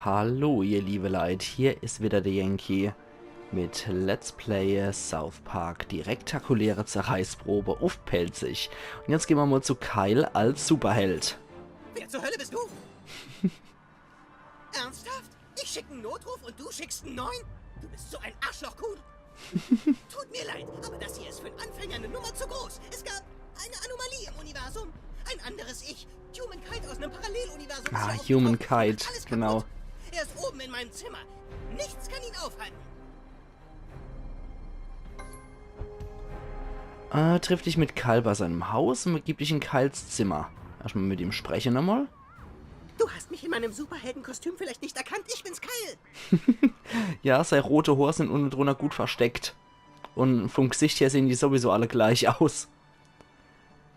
Hallo ihr liebe Leute, hier ist wieder der Yankee mit Let's Play South Park, die rektakuläre Zerreißprobe auf Pelzig. Und jetzt gehen wir mal zu Kyle als Superheld. Wer zur Hölle bist du? Ernsthaft? Ich schicke einen Notruf und du schickst einen neuen? Du bist so ein Arschlochkuh. Tut mir leid, aber das hier ist für einen Anfänger eine Nummer zu groß. Es gab eine Anomalie im Universum. Ein anderes Ich. Humankind aus einem Paralleluniversum. Ah, Humankind, genau. Er ist oben in meinem Zimmer. Nichts kann ihn aufhalten. Triff dich mit Kyle bei seinem Haus und begib dich in Kyles Zimmer. Erstmal mit ihm sprechen nochmal. Du hast mich in meinem Superheldenkostüm vielleicht nicht erkannt. Ich bin's, Kyle. Ja, seine rote Haare sind unten drunter gut versteckt. Und vom Gesicht her sehen die sowieso alle gleich aus.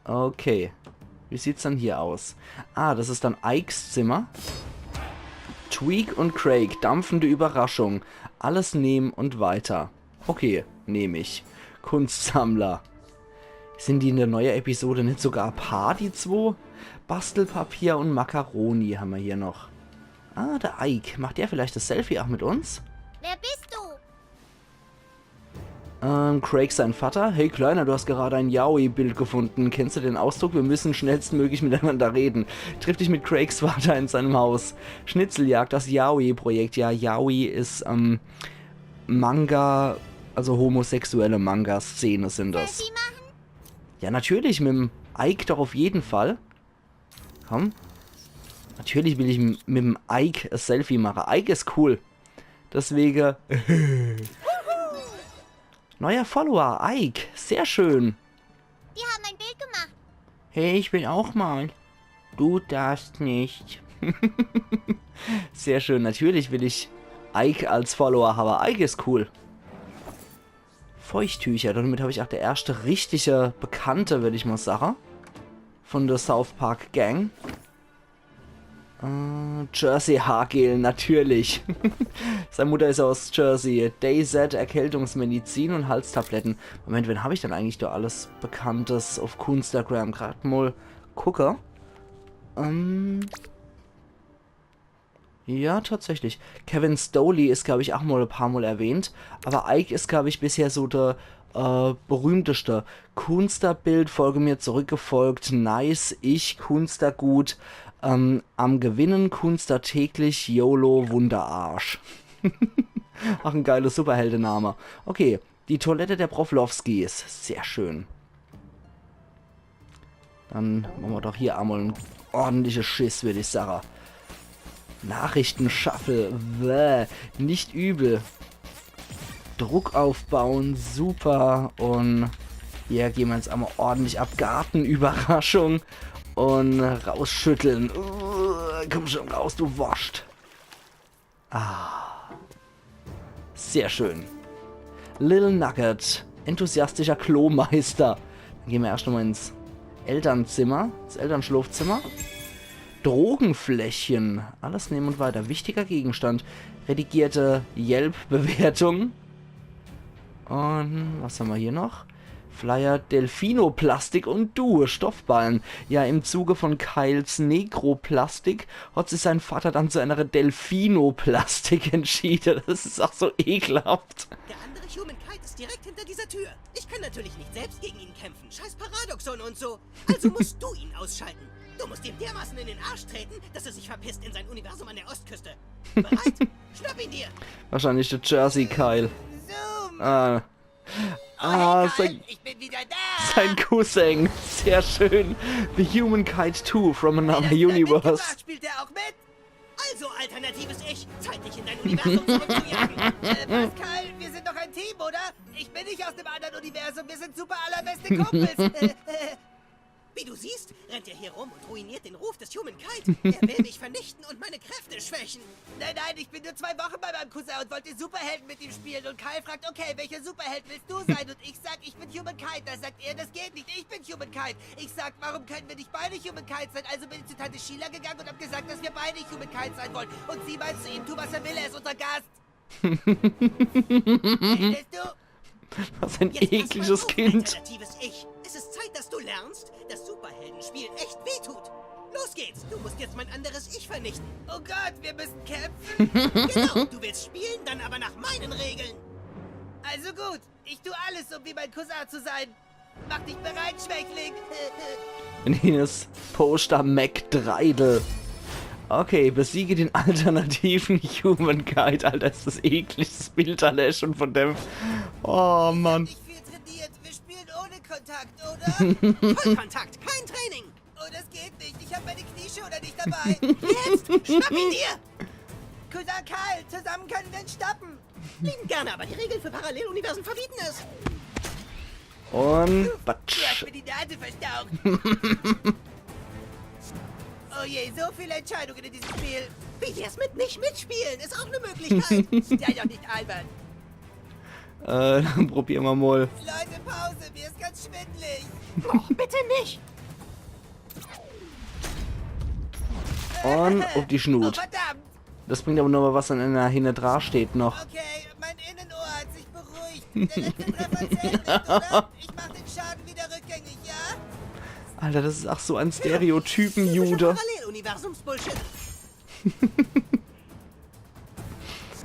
Okay. Wie sieht's dann hier aus? Ah, das ist dann Ikes Zimmer. Tweak und Craig, dampfende Überraschung. Alles nehmen und weiter. Okay, nehme ich. Kunstsammler. Sind die in der neuen Episode nicht sogar ein Paar, die zwei? Bastelpapier und Macaroni haben wir hier noch. Ah, der Ike. Macht der vielleicht das Selfie auch mit uns? Wer bist du? Craig sein Vater. Hey Kleiner, du hast gerade ein Yaoi-Bild gefunden. Kennst du den Ausdruck? Wir müssen schnellstmöglich miteinander reden. Triff dich mit Craigs Vater in seinem Haus. Schnitzeljagd, das Yaoi-Projekt. Ja, Yaoi ist Manga, also homosexuelle Manga-Szene sind das. Selfie machen? Ja, natürlich, mit dem Ike doch auf jeden Fall. Komm. Natürlich will ich mit dem Ike ein Selfie machen. Ike ist cool. Deswegen... Neuer Follower, Ike. Sehr schön. Die haben ein Bild gemacht. Hey, ich will auch mal. Du darfst nicht. Sehr schön. Natürlich will ich Ike als Follower haben. Ike ist cool. Feuchttücher. Damit habe ich auch der erste richtige Bekannte, würde ich mal sagen. Von der South Park Gang. Jersey Haargel, natürlich. Seine Mutter ist aus Jersey. DayZ, Erkältungsmedizin und Halstabletten. Moment, wen habe ich denn eigentlich da alles Bekanntes auf Kunstagram? Gerade mal gucke. Ja, tatsächlich. Kevin Stoley ist, glaube ich, auch mal ein paar Mal erwähnt. Aber Ike ist, glaube ich, bisher so der berühmteste. Kunsterbild, folge mir zurückgefolgt. Nice, ich, Kunstergut. Am Gewinnen, Kunster täglich, YOLO, Wunderarsch. Ach, ein geiler Superheldename. Okay, die Toilette der Proflowskis. Sehr schön. Dann machen wir doch hier einmal ein ordentliches Schiss, würde ich sagen. Nachrichtenschaffel. Bäh, nicht übel. Druck aufbauen, super. Und hier gehen wir jetzt einmal ordentlich ab. Gartenüberraschung. Und rausschütteln. Komm schon raus, du Wurst. Ah. Sehr schön. Little Nugget. Enthusiastischer Klomeister. Dann gehen wir erst nochmal ins Elternzimmer. Ins Elternschlafzimmer. Drogenfläschchen. Alles nehmen und weiter. Wichtiger Gegenstand. Redigierte Yelp-Bewertung. Und was haben wir hier noch? Flyer, Delfinoplastik und du, Stoffballen. Ja, im Zuge von Kyles Nekroplastik hat sich sein Vater dann zu einer Delfinoplastik entschieden. Das ist auch so ekelhaft. Der andere Humankind ist direkt hinter dieser Tür. Ich kann natürlich nicht selbst gegen ihn kämpfen. Scheiß Paradoxon und so. Also musst du ihn ausschalten. Du musst ihm dermaßen in den Arsch treten, dass er sich verpisst in sein Universum an der Ostküste. Bereit? Schnapp ihn dir. Wahrscheinlich der Jersey Kyle. Zoom. Ah, Hey, ich bin wieder da. sein Cousin. Sehr schön. The Humankind 2 from another universe. Mitgebracht, spielt er auch mit? Also, alternatives Ich, Zeit dich in dein Universum zurückzujagen. Pascal, wir sind doch ein Team, oder? Ich bin nicht aus dem anderen Universum, wir sind super allerbeste Kumpels. Wie du siehst, rennt er hier rum und ruiniert den Ruf des Humankind. Er will mich vernichten und meine Kräfte schwächen. Nein, ich bin nur 2 Wochen bei meinem Cousin und wollte Superhelden mit ihm spielen. Und Kyle fragt, okay, welcher Superheld willst du sein? Und ich sag, ich bin Humankind. Da sagt er, das geht nicht, ich bin Humankind. Ich sag, warum können wir nicht beide Humankind sein? Also bin ich zu Tante Sheila gegangen und hab gesagt, dass wir beide Humankind sein wollen. Und sie meint zu ihm, tu was er will, er ist unser Gast. Redest du? Was ein Jetzt ekliges pass mal auf, Kind. alternatives Ich. Es ist Zeit, dass du lernst, dass Superheldenspielen echt wehtut. Los geht's. Du musst jetzt mein anderes Ich vernichten. Oh Gott, wir müssen kämpfen. Genau, du willst spielen, dann aber nach meinen Regeln. Also gut, ich tue alles, um wie mein Cousin zu sein. Mach dich bereit, Schwächling. Nines Poster McDreidel. Okay, besiege den alternativen Humankind. Alter, ist das ekliges Bild, Alter, schon von dem. Oh, Mann. Nicht viel trainiert. Wir spielen ohne Kontakt, oder? Vollkontakt, kein Training. Oh, das geht nicht. Ich habe meine Knieschoner nicht dabei. Jetzt, schnapp ihn dir. Cousin Karl, zusammen können wir ihn stoppen. Lieben gerne, aber die Regel für Paralleluniversen verbieten es. Und Du batsch. hast mir die Nase verstaucht. Oh je, so viele Entscheidungen in diesem Spiel. Wie wär's mit nicht mitspielen? Ist auch eine Möglichkeit. Sei doch nicht albern. Dann probieren wir mal. Leute, Pause, mir ist ganz schwindelig. Oh, bitte nicht. Und auf die Oh, Schnut. verdammt. Das bringt aber nur mal was, wenn in der hinten dran steht noch. Okay, mein Innenohr hat sich beruhigt. Der letzte Treffer zählt nicht, oder? Ich mach den Schaden wieder rückgängig, ja? Alter, das ist auch so ein Stereotypen-Jude. Paralleluniversums-Bullshit.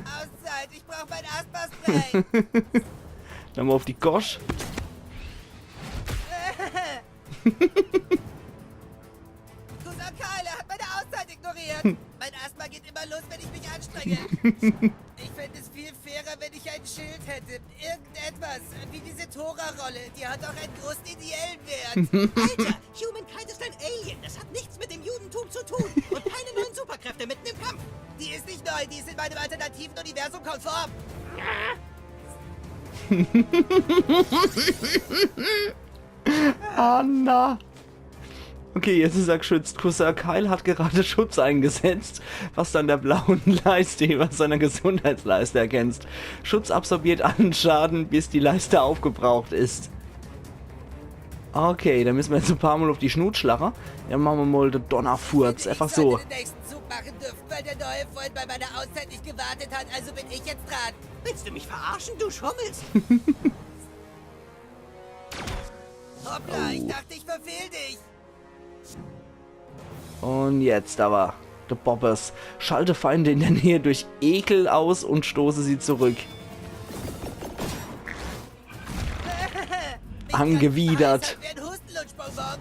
Auszeit, ich brauch mein Asthma-Spray. Dann mal auf die Gosch. Cousin Kyle, er hat meine Auszeit ignoriert. Mein Asthma geht immer los, wenn ich mich anstrenge. Ich fände es viel fairer, wenn ich ein Schild hätte. Irgendetwas, wie diese Tora-Rolle. Die hat auch einen großen ideellen Wert. Alter, Humankind ist ein Alien. Das hat nichts mit dem Judentum zu tun. Und keine neuen Superkräfte mitten im Kampf. Die ist nicht neu, die ist in meinem alternativen Universum konform. Anna. Okay, jetzt ist er geschützt. Cousin Kyle hat gerade Schutz eingesetzt, was du an der blauen Leiste, was seiner Gesundheitsleiste erkennst. Schutz absorbiert allen Schaden, bis die Leiste aufgebraucht ist. Okay, dann müssen wir jetzt ein paar Mal auf die Schnutschlacher. Ja, machen wir mal den Donnerfurz. Einfach so. Ich sollte den nächsten Zug machen dürfen, weil der neue Freund bei meiner Auszeit nicht gewartet hat, also bin ich jetzt dran. Willst du mich verarschen? Du schummelst. Hoppla, ich dachte, ich verfehl dich. Und jetzt aber. Der Bobbers. Schalte Feinde in der Nähe durch Ekel aus und stoße sie zurück. Mich Angewidert. wie ein Hustenlutschbonbon.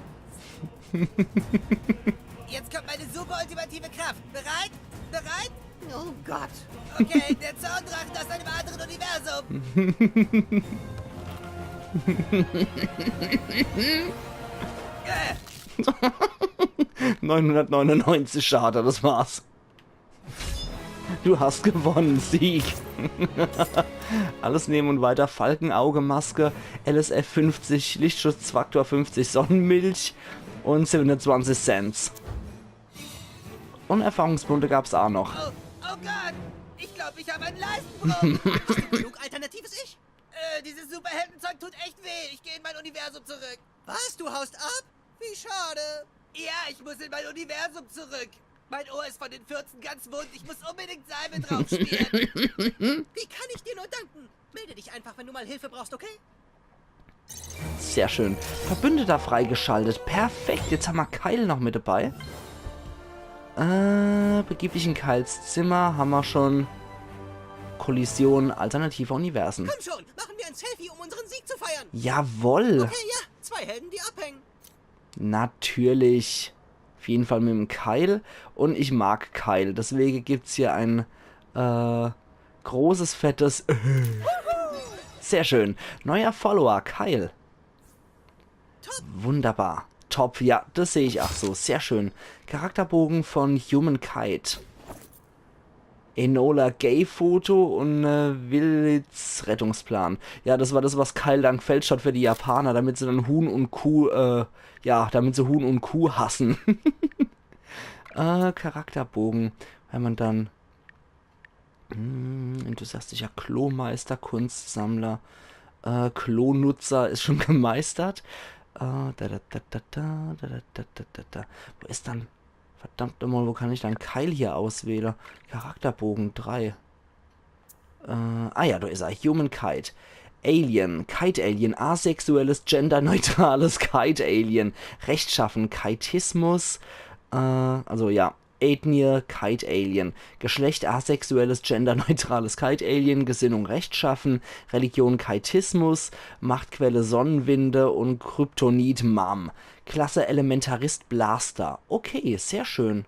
Jetzt kommt meine super ultimative Kraft. Bereit? Bereit? Oh Gott. Okay, der Zorndrachen aus einem anderen Universum. 999 Schade, das war's. Du hast gewonnen, Sieg. Alles nehmen und weiter. Falkenauge, Maske, LSF 50, Lichtschutzfaktor 50, Sonnenmilch und 720 Cent. Und Erfahrungspunkte gab's auch noch. Oh Gott. Ich glaube, ich habe einen Leistenbruch. Hast du genug alternatives Ich? Dieses Superheldenzeug tut echt weh. Ich gehe in mein Universum zurück. Was? Du haust ab? Wie schade. Ja, ich muss in mein Universum zurück. Mein Ohr ist von den 14 ganz wund. Ich muss unbedingt Salbe drauf spielen. Wie kann ich dir nur danken? Melde dich einfach, wenn du mal Hilfe brauchst, okay? Sehr schön. Verbündeter freigeschaltet. Perfekt. Jetzt haben wir Kyle noch mit dabei. Begib dich in Kyles Zimmer. Haben wir schon. Kollision alternativer Universen. Komm schon, machen wir ein Selfie, um unseren Sieg zu feiern. Jawohl. Okay, ja. 2 Helden, die abhängen. Natürlich. Auf jeden Fall mit dem Kyle. Und ich mag Kyle. Deswegen gibt es hier ein großes, fettes Sehr schön. Neuer Follower, Kyle. Top. Wunderbar. Top, ja, das sehe ich auch so. Sehr schön. Charakterbogen von Humankind. Enola Gay-Foto und Willits Rettungsplan. Ja, das war das, was Kyle dann gefälscht hat für die Japaner, damit sie dann Huhn und Kuh, damit sie Huhn und Kuh hassen. Charakterbogen, wenn man dann enthusiastischer Klomeister, Kunstsammler, Klonutzer ist schon gemeistert. Wo ist dann... Verdammt nochmal, wo kann ich dann Kyle hier auswählen? Charakterbogen 3. Ja, da ist er. Humankind. Alien. Kite-Alien. Asexuelles, genderneutrales Kite-Alien. Rechtschaffen. Kitismus. Also ja, Ethnie, Kite Alien. Geschlecht asexuelles, genderneutrales Kite Alien. Gesinnung rechtschaffen. Religion Kaitismus. Machtquelle Sonnenwinde und Kryptonit Mom. Klasse Elementarist Blaster. Okay, sehr schön.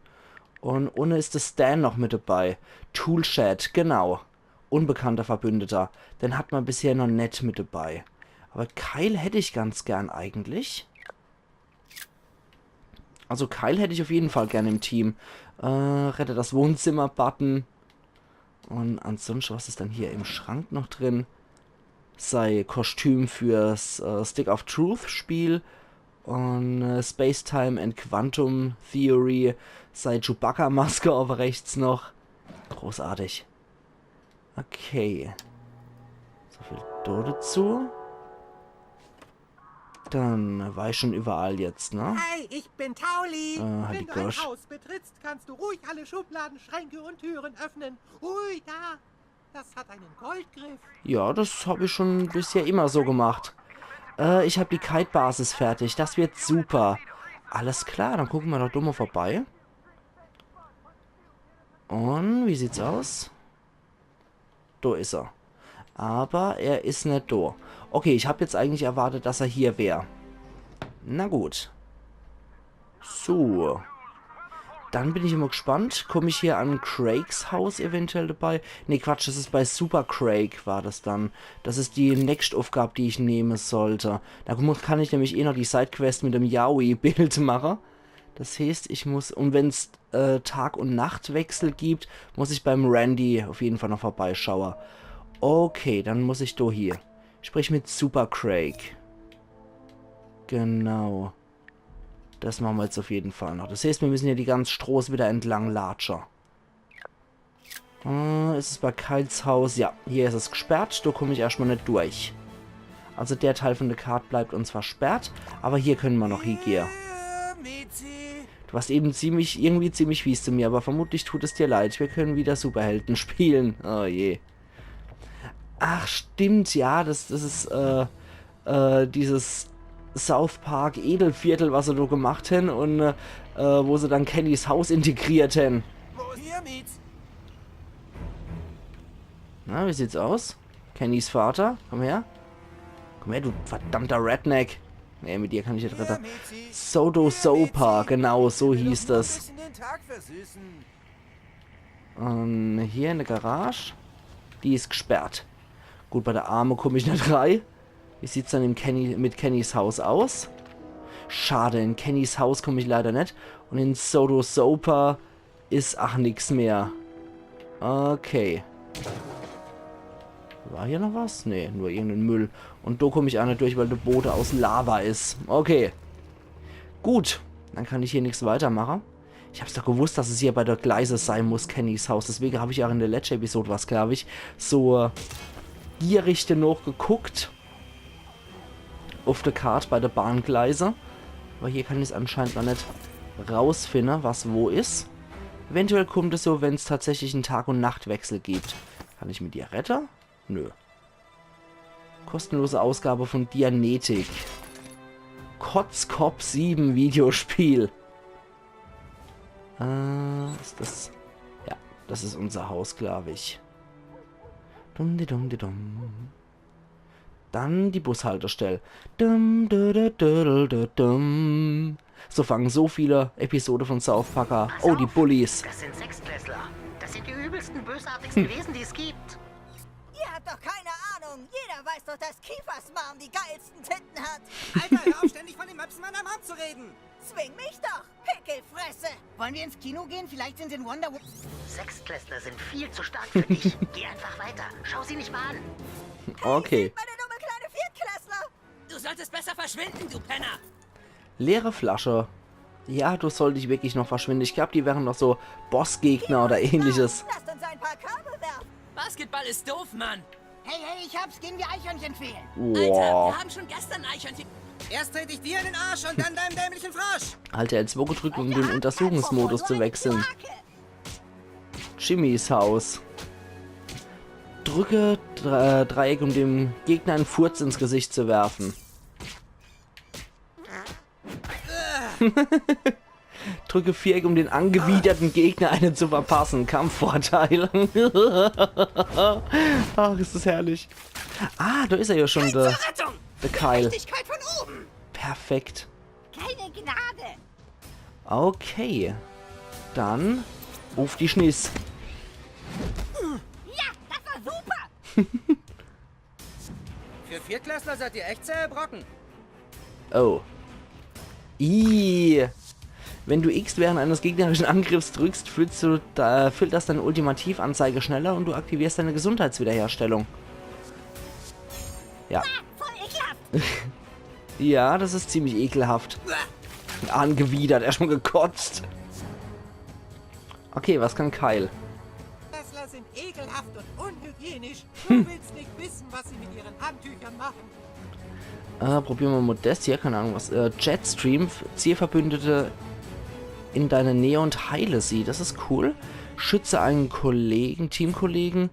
Und ohne ist das Stan noch mit dabei. Toolshed, genau. Unbekannter Verbündeter. Den hat man bisher noch nicht mit dabei. Aber Kyle hätte ich ganz gern eigentlich. Also Kyle hätte ich auf jeden Fall gerne im Team. Rette das Wohnzimmer-Button. Und ansonsten, was ist dann hier im Schrank noch drin? Sei Kostüm fürs Stick of Truth Spiel. Und Space Time and Quantum Theory. Sei Chewbacca-Maske auf rechts noch. Großartig. Okay. So viel dazu. Dann war ich schon überall jetzt, ne? Hi, ich bin Tauli. Halt die Wenn du ein Gosch. Haus betrittst, kannst du ruhig alle Schubladen, Schränke und Türen öffnen. Ui, da. Das hat einen Goldgriff. Ja, das habe ich schon bisher immer so gemacht. Ich habe die Kite-Basis fertig. Das wird super. Alles klar, dann gucken wir doch dumm mal vorbei. Und, wie sieht's aus? Da ist er. Aber er ist nicht da. Okay, ich habe jetzt eigentlich erwartet, dass er hier wäre. Na gut. So. Dann bin ich immer gespannt. Komme ich hier an Craigs Haus eventuell dabei? Ne, Quatsch, das ist bei Super Craig war das dann. Das ist die Next-Aufgabe, die ich nehmen sollte. Da kann ich nämlich noch die Sidequest mit dem Yaoi-Bild machen. Das heißt, ich muss, und wenn es Tag- und Nachtwechsel gibt, muss ich beim Randy auf jeden Fall noch vorbeischauen. Okay, dann muss ich da hier. Sprich mit Super Craig. Genau. Das machen wir jetzt auf jeden Fall noch. Das heißt, wir müssen hier die ganzen Strohs wieder entlang latschen. Ist es bei Kyles Haus? Ja, hier ist es gesperrt. Da komme ich erstmal nicht durch. Also der Teil von der Karte bleibt uns versperrt. Aber hier können wir noch hingehen. Du warst eben irgendwie ziemlich fies zu mir, aber vermutlich tut es dir leid. Wir können wieder Superhelden spielen. Oh je. Ach, stimmt, ja, das ist, dieses South Park Edelviertel, was sie da gemacht haben und, wo sie dann Kennys Haus integrierten. Na, wie sieht's aus? Kennys Vater, komm her. Komm her, du verdammter Redneck. Nee, mit dir kann ich nicht retten. Sodo Sopa, genau, so hieß das. Und hier in der Garage. Die ist gesperrt. Gut, bei der Arme komme ich nicht rein. Wie sieht es dann mit Kennys Haus aus? Schade, in Kennys Haus komme ich leider nicht. Und in Sodo Sopa ist ach nix mehr. Okay. War hier noch was? Nee, nur irgendein Müll. Und da komme ich auch nicht durch, weil der Boot aus Lava ist. Okay. Gut. Dann kann ich hier nichts weitermachen. Ich hab's doch gewusst, dass es hier bei der Gleise sein muss, Kennys Haus. Deswegen habe ich auch in der letzten Episode was, glaube ich, so gierig noch geguckt. Auf der Karte bei der Bahngleise. Aber hier kann ich es anscheinend noch nicht rausfinden, was wo ist. Eventuell kommt es so, wenn es tatsächlich einen Tag- und Nachtwechsel gibt. Kann ich mit dir retten? Nö. Kostenlose Ausgabe von Dianetik. Kotzkopf 7 Videospiel. Ist das... Ja, das ist unser Haus, glaube ich. Dum, di, dum, di, dum. Dann die Bushaltestelle. Dum, du, du, du, du, dum. So fangen so viele Episoden von South Park an. Oh, die Bullies. Das sind Sechstklässler. Das sind die übelsten, bösartigsten Wesen, die es gibt. Ihr habt doch keine Ahnung. Jeder weiß doch, dass Kiefers Mom die geilsten Titten hat. Alter, hör auf, ständig von den Möpsen meiner Mom zu reden. Zwing mich doch, Pickelfresse. Wollen wir ins Kino gehen? Vielleicht sind sie in Wonder Woman. Sechstklässler sind viel zu stark für dich. Geh einfach weiter. Schau sie nicht mal an. Okay. Meine dumme kleine Viertklässler. Du solltest besser verschwinden, du Penner. Leere Flasche. Ja, du solltest dich wirklich noch verschwinden. Ich glaube, die wären noch so Bossgegner oder ähnliches. Lasst uns ein paar Kabel werfen. Basketball ist doof, Mann. Hey, ich hab's. Gehen wir Eichhörnchen fehlen. Alter, Wow. wir haben schon gestern Eichhörnchen. Erst trete ich dir in den Arsch und dann deinem dämlichen Frosch. Alter, L2 gedrückt, um den Untersuchungsmodus zu wechseln. Jimmys Haus. Drücke Dreieck, um dem Gegner einen Furz ins Gesicht zu werfen. Drücke Viereck, um den angewiderten Gegner einen zu verpassen. Kampfvorteil. Ach, ist das herrlich. Ah, da ist er ja schon, der Rettung! Kyle. Gerechtigkeit von oben! Perfekt. Keine Gnade. Okay. Dann auf die Schniss. Ja, das war super. Für Viertklässler seid ihr echt zähe Brocken. Oh. Ih. Wenn du X während eines gegnerischen Angriffs drückst, füllt das deine Ultimativanzeige schneller und du aktivierst deine Gesundheitswiederherstellung. Ja. Voll ekelhaft. Ja, das ist ziemlich ekelhaft. Angewidert, er schon gekotzt. Okay, was kann Kyle? Kessler sind ekelhaft und unhygienisch. Du willst nicht wissen, was sie mit ihren Handtüchern machen. Probieren wir Modest hier, keine Ahnung was. Jetstream, Zielverbündete in deine Nähe und heile sie. Das ist cool. Schütze einen Kollegen, Teamkollegen.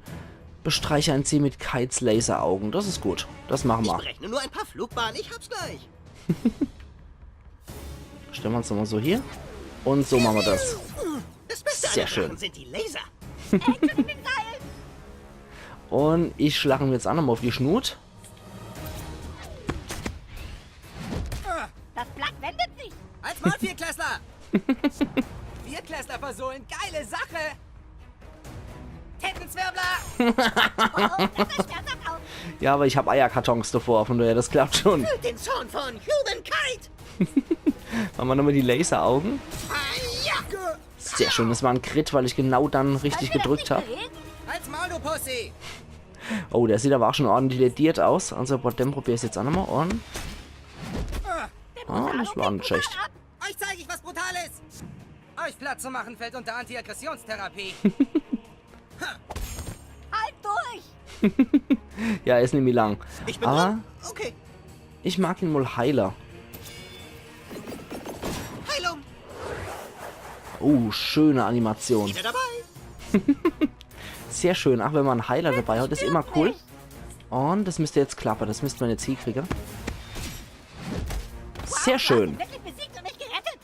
Bestreiche ein Ziel mit Kites Laseraugen. Das ist gut. Das machen Ich wir. berechne nur ein paar Flugbahnen, ich hab's gleich. Stellen wir uns nochmal so hier. Und so machen wir das. Das Beste Sehr an schön. Drachen sind die Laser. Und ich schlage ihn jetzt an, auf die Schnut. Das Blatt wendet sich. Als Maul, Viertklässler! Viertklässler versohlen, geile Sache! Tettenzwirbler! Oh, das ist schmerzhaft aus. Ja, aber ich habe Eierkartons davor, von daher, das klappt schon. Den Zorn von Humankind. Machen wir nochmal die Laseraugen. Ja. Sehr schön, das war ein Crit, weil ich genau dann richtig gedrückt habe. Als Maul, du Pussy! Oh, der sieht aber auch schon ordentlich lediert aus. Also bei dem probiere ich es jetzt auch nochmal. Und das war nicht schlecht. Euch zeige ich was Brutales! Euch platt zu machen fällt unter Antiaggressionstherapie. Halt durch. Ja, ist nämlich lang. Ich bin Aber dran. Okay. ich mag ihn wohl heiler. Heilung. Oh, schöne Animation. Wieder dabei. Sehr schön. Ach, wenn man einen Heiler dabei hat, ist immer cool. Und das müsste jetzt klappen. Das müsste man jetzt hinkriegen. Sehr schön. Wirklich besiegt und mich gerettet.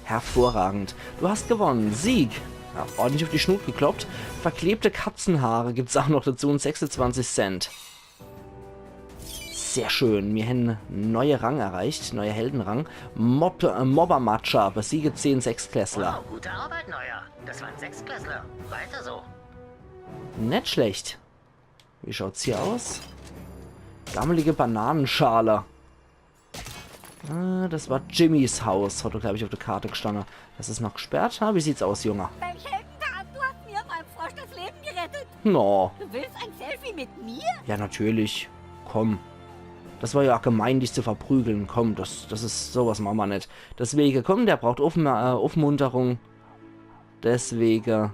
Hervorragend. Du hast gewonnen. Sieg. Ja, ordentlich auf die Schnut gekloppt. Verklebte Katzenhaare gibt es auch noch dazu und 26 Cent. Sehr schön. Wir haben neue Rang erreicht. Neue Heldenrang. Mobbermatscher. Besiege 10 Sechsklässler. Wow, gute Arbeit, Neuer. Das waren 6 Klässler. Weiter so. Nicht schlecht. Wie schaut's hier aus? Gammelige Bananenschale. Das war Jimmys Haus. Hat er, glaube ich, auf der Karte gestanden. Das ist noch gesperrt. Wie sieht's aus, Junge? Welch Heldentat, du hast mir beim Frosch das Leben gerettet. No. Du willst ein Selfie mit mir? Ja, natürlich. Komm. Das war ja auch gemein, dich zu verprügeln. Komm, das ist sowas machen wir nicht. Deswegen, komm, der braucht Aufmunterung. Deswegen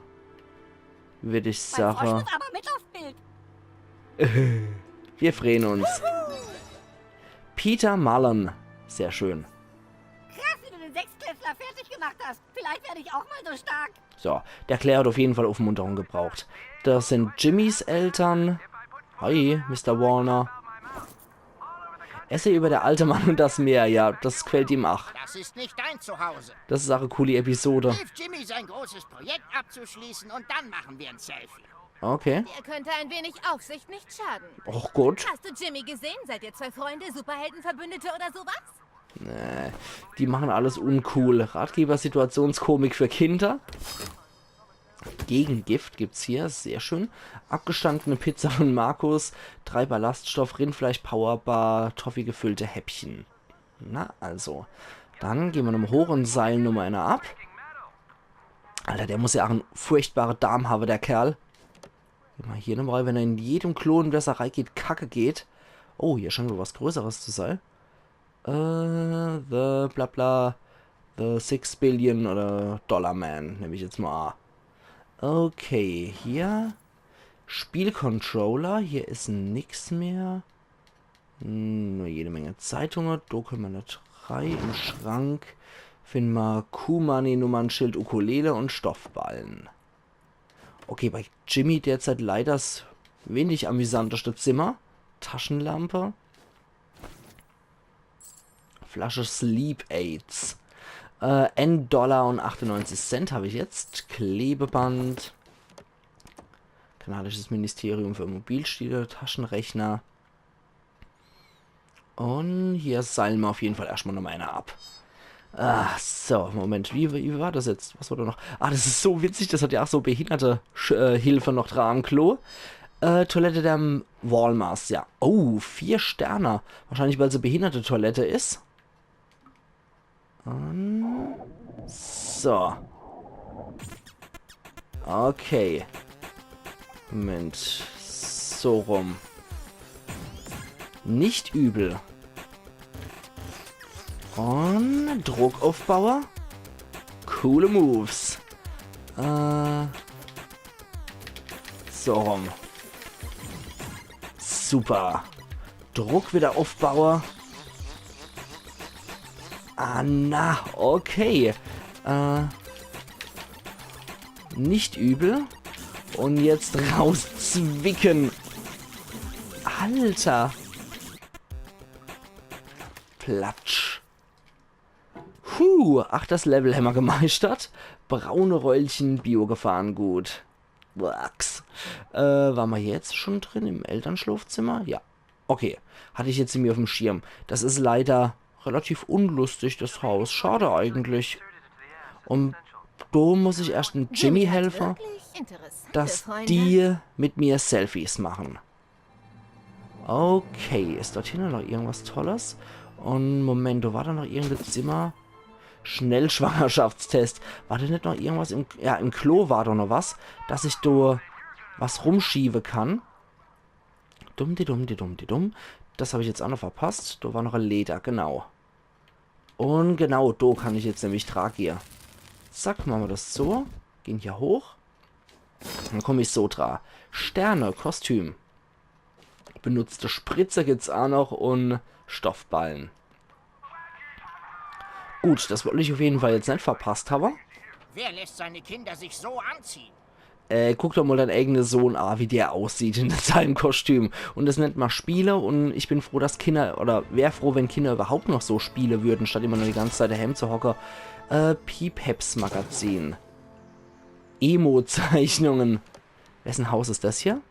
würde ich Mein Frosch sagen, ist aber mit aufs Bild. wir freuen uns. Peter Mullen. Sehr schön. Krass, wie du den Sechsklässler fertig gemacht hast. Vielleicht werde ich auch mal so stark. So, der Claire hat auf jeden Fall Aufmunterung gebraucht. Das sind Jimmys Eltern. Hi, Mr. Warner. Esse über der alte Mann und das Meer. Ja, das gefällt ihm auch. Das ist nicht dein Zuhause. Das ist auch eine coole Episode. Hilf Jimmy, sein großes Projekt abzuschließen und dann machen wir ein Selfie. Okay. Er könnte ein wenig Aufsicht nicht schaden. Och gut. Hast du Jimmy gesehen? Seid ihr zwei Freunde, Superheldenverbündete oder sowas? Nee, die machen alles uncool. Ratgeber Situationskomik für Kinder. Gegengift gibt's hier, sehr schön. Abgestandene Pizza von Markus, 3 Ballaststoff, Rindfleisch, Powerbar, Toffee gefüllte Häppchen. Na, also. Dann gehen wir nochmal hoch und seilen nochmal einer ab. Alter, der muss ja auch einen furchtbaren Darm haben, der Kerl. Gehen wir hier nochmal, wenn er in jedem Klo in Wässerei geht, Kacke geht. Oh, hier scheint wohl was Größeres zu sein. The bla bla. The 6 Billion oder Dollar Man, nehme ich jetzt mal. Okay, hier. Spielcontroller. Hier ist nix mehr. Nur jede Menge Zeitungen. Dokumente 3 im Schrank. Finden wir Kumani, Nummernschild, Ukulele und Stoffballen. Okay, bei Jimmy derzeit leider das wenig amüsanteste Zimmer. Taschenlampe. Flasche Sleep Aids. $1,98 habe ich jetzt. Klebeband. Kanadisches Ministerium für Mobilstile, Taschenrechner. Und hier seilen wir auf jeden Fall erstmal noch eine ab. So, Moment, wie war das jetzt? Was war da noch? Das ist so witzig, das hat ja auch so behinderte Hilfe noch dran am Klo. Toilette der Walmart, ja. Oh, 4 Sterne. Wahrscheinlich, weil sie behinderte Toilette ist. So. Okay. Moment. So rum. Nicht übel. Und Druckaufbauer. Coole Moves. So rum. Super. Druckwiederaufbauer. Na, okay. Nicht übel. Und jetzt rauszwicken. Alter. Platsch. Ach, das Level haben wir gemeistert. Braune Röllchen, Biogefahren, gut. Wachs. Waren wir jetzt schon drin im Elternschlafzimmer? Ja. Okay. Hatte ich jetzt in mir auf dem Schirm. Das ist leider relativ unlustig, das Haus. Schade eigentlich. Und da muss ich erst einen Jimmy helfen, dass die mit mir Selfies machen. Okay, ist dort hinten noch irgendwas Tolles? Und Moment, da war da noch irgendein Zimmer. Schnellschwangerschaftstest. War da nicht noch irgendwas im... Ja, im Klo war da noch was, dass ich da was rumschieben kann. Dumm. Das habe ich jetzt auch noch verpasst. Da war noch ein Leder, genau. Und genau, da kann ich jetzt nämlich tragen. Zack, machen wir das so. Gehen hier hoch. Dann komme ich so dran. Sterne, Kostüm. Benutzte Spritze gibt's auch noch und Stoffballen. Gut, das wollte ich auf jeden Fall jetzt nicht verpasst haben. Wer lässt seine Kinder sich so anziehen? Guck doch mal deinen eigenen Sohn an, wie der aussieht in seinem Kostüm. Und das nennt man Spiele und ich bin froh, dass Kinder, oder wäre froh, wenn Kinder überhaupt noch so spielen würden, statt immer nur die ganze Zeit daheim zu hocken. Pipeps Magazin. Emo-Zeichnungen. Wessen Haus ist das hier?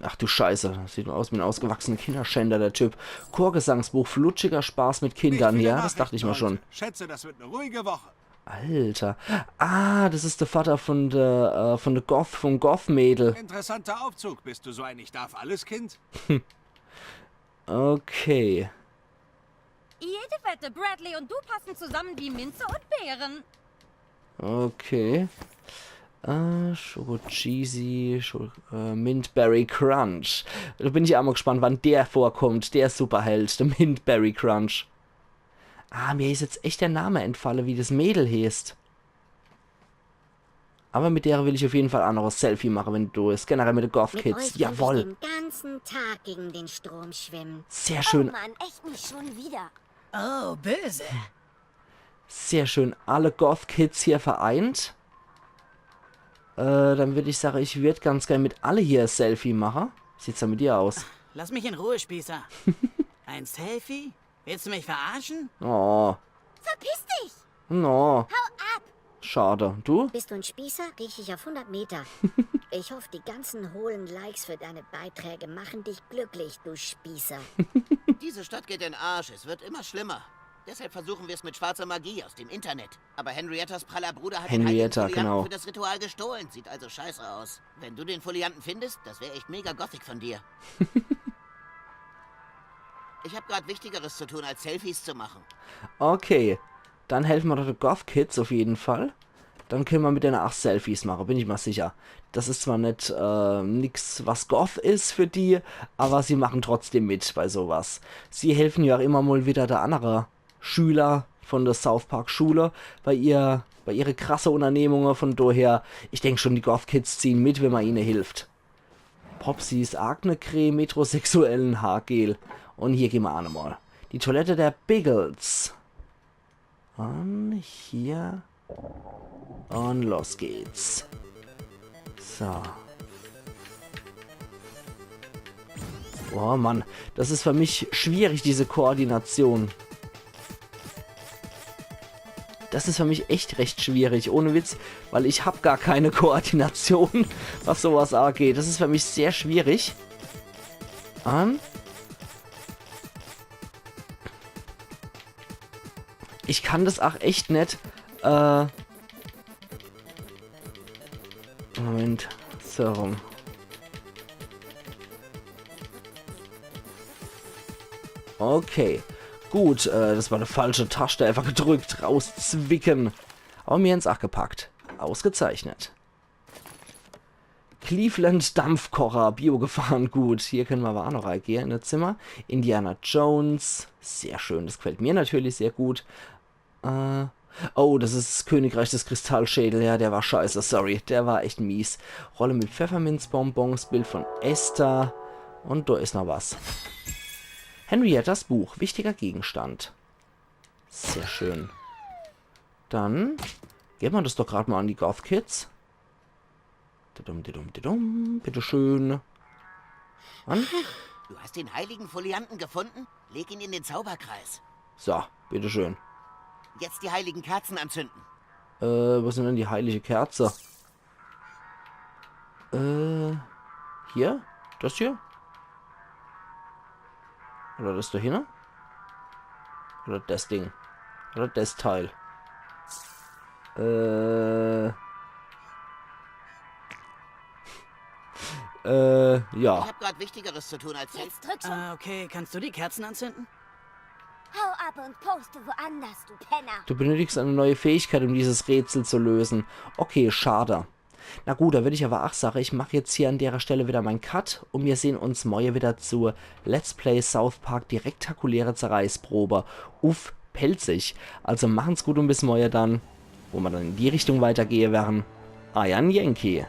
Ach du Scheiße, das sieht aus wie ein ausgewachsener Kinderschänder, der Typ. Chorgesangsbuch, flutschiger Spaß mit Kindern, ja, das dachte ich mir schon. Schätze, das wird eine ruhige Woche. Alter. Das ist der Vater von der vom Goth-Mädel. Interessanter Aufzug. Bist du so ein Ich-darf-alles-Kind? Okay. Jede Wette, Bradley und du passen zusammen wie Minze und Beeren. Okay. Schoko Cheesy, Mintberry Crunch. Da bin ich auch mal gespannt, wann der vorkommt. Der Superheld, der Mintberry Crunch. Mir ist jetzt echt der Name entfallen, wie das Mädel heißt. Aber mit der will ich auf jeden Fall auch noch ein Selfie machen, wenn du es generell mit den Goth Kids. Jawohl. Den ganzen Tag gegen den Strom schwimmen. Sehr schön. Oh Mann, echt nicht schon wieder. Oh, böse. Sehr schön. Alle Goth Kids hier vereint. Dann würde ich sagen, ich würde ganz gerne mit alle hier ein Selfie machen. Sieht's da mit dir aus? Lass mich in Ruhe, Spießer. Ein Selfie? Willst du mich verarschen? Oh. Verpiss dich! No. Hau ab! Schade. Du? Bist du ein Spießer? Riech ich auf 100 Meter. Ich hoffe, die ganzen hohlen Likes für deine Beiträge machen dich glücklich, du Spießer. Diese Stadt geht in den Arsch. Es wird immer schlimmer. Deshalb versuchen wir es mit schwarzer Magie aus dem Internet. Aber Henriettas praller Bruder hat Henrietta, den Folianten genau. für das Ritual gestohlen. Sieht also scheiße aus. Wenn du den Folianten findest, das wäre echt mega gothic von dir. Ich habe gerade Wichtigeres zu tun, als Selfies zu machen. Okay. Dann helfen wir doch den Goth Kids auf jeden Fall. Dann können wir mit denen auch Selfies machen, bin ich mal sicher. Das ist zwar nicht nix, was Goth ist für die, aber sie machen trotzdem mit bei sowas. Sie helfen ja auch immer mal wieder der andere Schüler von der South Park Schule bei ihre krasse Unternehmungen. Von daher, ich denke schon, die Goth Kids ziehen mit, wenn man ihnen hilft. Popsys Akne-Creme, metrosexuellen Haargel. Und hier gehen wir auch nochmal. Die Toilette der Biggles. Und hier. Und los geht's. So. Oh Mann, das ist für mich schwierig, diese Koordination. Das ist für mich echt recht schwierig, ohne Witz, weil ich habe gar keine Koordination, was sowas angeht. Das ist für mich sehr schwierig. Ich kann das auch echt nicht. Moment, so rum. Okay, gut, das war eine falsche Taste, einfach gedrückt, rauszwicken. Aber mir ins Ach gepackt. Ausgezeichnet. Cleveland Dampfkocher, Bio gefahren, gut. Hier können wir aber auch noch reingehen in das Zimmer. Indiana Jones, sehr schön, das gefällt mir natürlich sehr gut. Oh, das ist das Königreich des Kristallschädel, ja, der war scheiße, sorry, der war echt mies. Rolle mit Pfefferminzbonbons, Bild von Esther und da ist noch was. Henriettas Buch, wichtiger Gegenstand. Sehr schön. Dann geben wir das doch gerade mal an die Goth Kids. Bitteschön. Und? Du hast den heiligen Folianten gefunden? Leg ihn in den Zauberkreis. So, bitteschön. Jetzt die heiligen Kerzen anzünden. Was sind denn die heilige Kerze? Hier? Das hier? Oder das da hinten? Oder das Ding? Oder das Teil? Ja. Ich hab grad Wichtigeres zu tun als Jetzt drück schon. Okay, kannst du die Kerzen anzünden? Hau ab und poste woanders, du Penner. Du benötigst eine neue Fähigkeit, um dieses Rätsel zu lösen. Okay, schade. Na gut, da würde ich aber auch sagen, ich mache jetzt hier an der Stelle wieder meinen Cut und wir sehen uns morgen wieder zu Let's Play South Park die rektakuläre Zerreißprobe. Uff, pelzig. Also machen's gut und bis morgen dann, wo wir dann in die Richtung weitergehen werden. Ian Yankee.